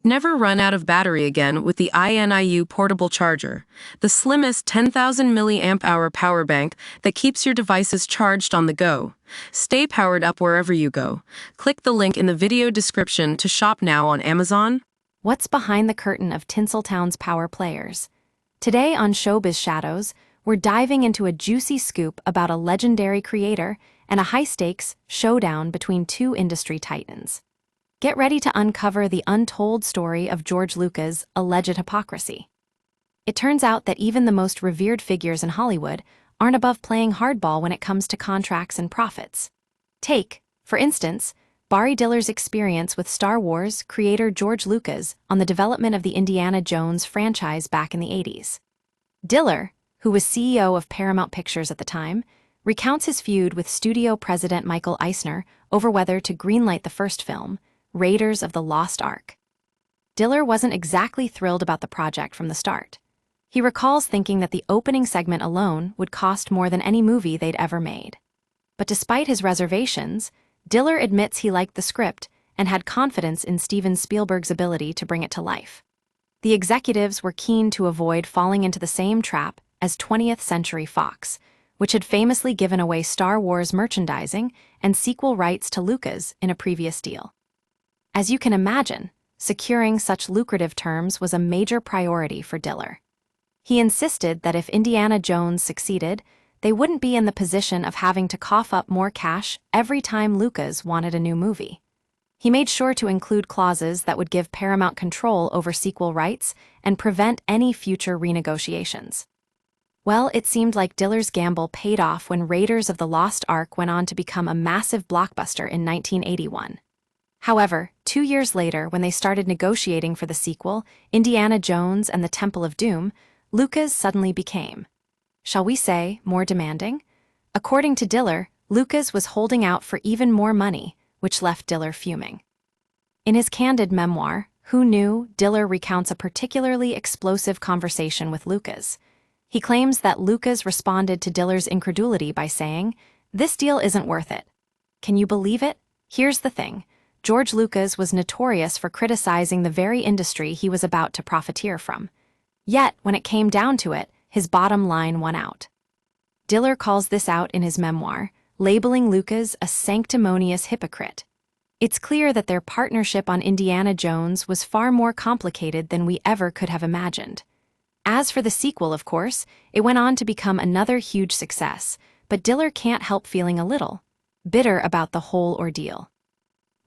Never run out of battery again with the INIU portable charger, the slimmest 10,000 milliamp hour power bank that keeps your devices charged on the go. Stay powered up wherever you go. Click the link in the video description to shop now on Amazon. What's behind the curtain of Tinseltown's power players? Today on Showbiz Shadows, we're diving into a juicy scoop about a legendary creator and a high-stakes showdown between two industry titans. Get ready to uncover the untold story of George Lucas' alleged hypocrisy. It turns out that even the most revered figures in Hollywood aren't above playing hardball when it comes to contracts and profits. Take, for instance, Diller's experience with Star Wars creator George Lucas on the development of the Indiana Jones franchise back in the 80s. Diller, who was CEO of Paramount Pictures at the time, recounts his feud with studio president Michael Eisner over whether to greenlight the first film, Raiders of the Lost Ark. Diller wasn't exactly thrilled about the project from the start. He recalls thinking that the opening segment alone would cost more than any movie they'd ever made. But despite his reservations, Diller admits he liked the script and had confidence in Steven Spielberg's ability to bring it to life. The executives were keen to avoid falling into the same trap as 20th Century Fox, which had famously given away Star Wars merchandising and sequel rights to Lucas in a previous deal. As you can imagine, securing such lucrative terms was a major priority for Diller. He insisted that if Indiana Jones succeeded, they wouldn't be in the position of having to cough up more cash every time Lucas wanted a new movie. He made sure to include clauses that would give Paramount control over sequel rights and prevent any future renegotiations. Well, it seemed like Diller's gamble paid off when Raiders of the Lost Ark went on to become a massive blockbuster in 1981. However, 2 years later, when they started negotiating for the sequel, Indiana Jones and the Temple of Doom, Lucas suddenly became, shall we say, more demanding? According to Diller, Lucas was holding out for even more money, which left Diller fuming. In his candid memoir, Who Knew?, Diller recounts a particularly explosive conversation with Lucas. He claims that Lucas responded to Diller's incredulity by saying, "This deal isn't worth it." Can you believe it? Here's the thing. George Lucas was notorious for criticizing the very industry he was about to profiteer from. Yet, when it came down to it, his bottom line won out. Diller calls this out in his memoir, labeling Lucas a sanctimonious hypocrite. It's clear that their partnership on Indiana Jones was far more complicated than we ever could have imagined. As for the sequel, of course, it went on to become another huge success, but Diller can't help feeling a little bitter about the whole ordeal.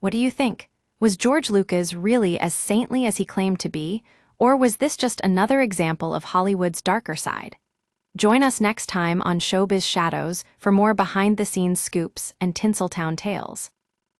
What do you think? Was George Lucas really as saintly as he claimed to be, or was this just another example of Hollywood's darker side? Join us next time on Showbiz Shadows for more behind-the-scenes scoops and Tinseltown tales.